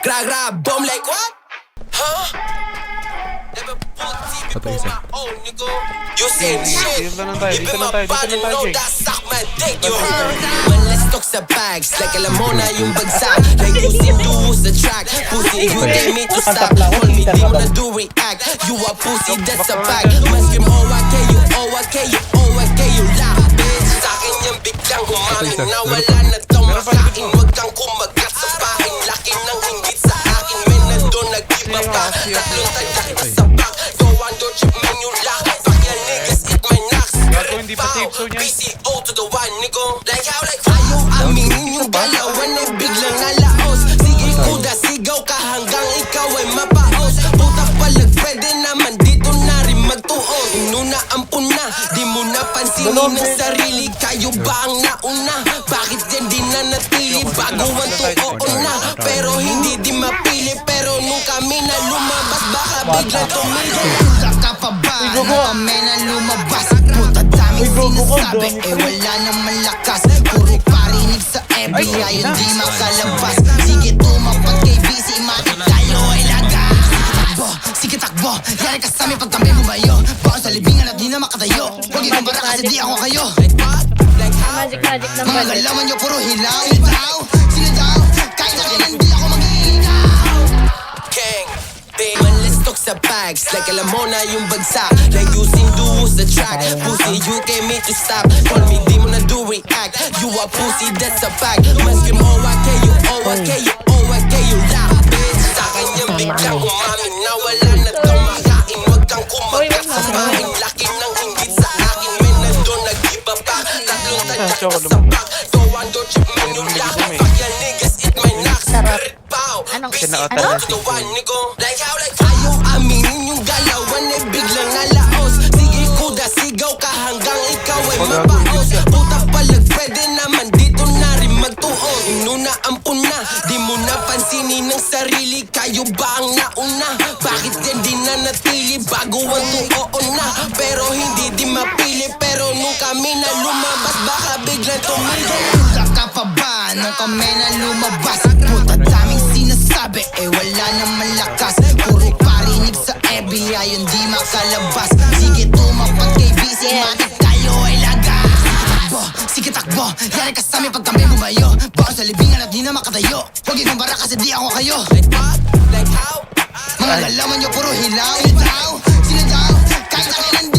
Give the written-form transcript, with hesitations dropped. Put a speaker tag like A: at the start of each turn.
A: Gra gra boom like what? Huh?
B: Patay isa.
A: You said shit.
C: Dito lang tayo, dito lang tayo, dito lang tayo, Jake.
A: Suck my dick, you heard? Man, let's talk sa bags. Like alam mo na yung bagsak. Like you seem to lose the track. Pussy, you tell me to stop. Hold me, di mo na do react. You a pussy, that's a fact. Man, scream OAK, you OAK, you OAK, you laugh, bitch. Sa'kin yung biglang umamin na wala na tong makain. Huwag kang kumagat sa pain. Laki ng hinggit sa akin. Men, nandun nag-iba pa. Tatlong tadyak pa sa back. Go on, don't you man, you lock. Fuck your niggas, eat my knocks.
C: Hindi pa safe zone yan.
A: PCO to the one, nigga. Like how, like ayaw aminin yung galawan ay biglang nalaos. Sige kuda, sigaw ka hanggang ikaw ay mapaos. Puta palag, pwede naman dito na rin magtuos. Inuna ampun na, di mo napansinin ang sarili. Kayo ba ang nauna? Bakit yan di na natili? Bago ang tuon na, pero hindi di mapili. Pero nung kami na lumabas, baka biglang tumigil. Puta ka pa ba na kami na lumabas? Puta daming sinasabi, eh wala naman lakas. Puro parinig sa FBI, hindi makalabas. Sige tumapat kay BC, matik tayo ay lagas. Sige takbo, yari ka sa amin pag kami bumayo. Baon sa libingan at di na makatayo. Huwag ikumpara kasi di ako kayo.
D: Magic ng
A: Mga
D: balik.
A: galawan nyo puro hilaw. Sino daw? Kahit na kailan di ako mag-iinaw. King, man, let's talk sa bags. Like alam mo na yung bagsak. Like you seem to lose the track. Pussy, you came me to stop. Call me, di mo na do react. You a pussy, that's a fact. Man, scream OAK, you OAK, you OAK, you laugh, bitch. Sa'kin yung biglang umamin na wala na tong makain. Huwag kang kumagat sa pain. Laki ng hinggit sa akin. Men, nandun nag-iba pa. Tatlong tadyak pa sa back. Go on, don't you man, you laugh. Fuck your niggas, eat my knocks. Pow, PCO to the one, nigga. Like how, like ayaw aminin yung galawan ay biglang nalaos. Sige kuda, sigaw ka hanggang ikaw ay mapaos. Puta palag, pwede naman dito na rin magtuos. Inuna ampun na, di mo napansinin ang sarili. Kayo ba ang nauna? Bakit yan di na natili? Bago ang tuon na, pero hindi di mapili. Pero nung kami na lumabas, baka biglang tumigil. Puta ka pa ba nung kami na lumabas? Puta daming sinasabi, eh wala naman lakas. Puro parinig sa FBI, hindi makalabas. Sige tumapat kay BC, matik tayo ay lagas. Takbo, sige takbo, yari ka sa amin pag kami bumayo. Baon sa libingan at di na makatayo. Huwag ikumpara kasi di ako kayo. Like what? Like how? Mga galawan nyo puro hilaw. Sino daw? Kahit na kailan di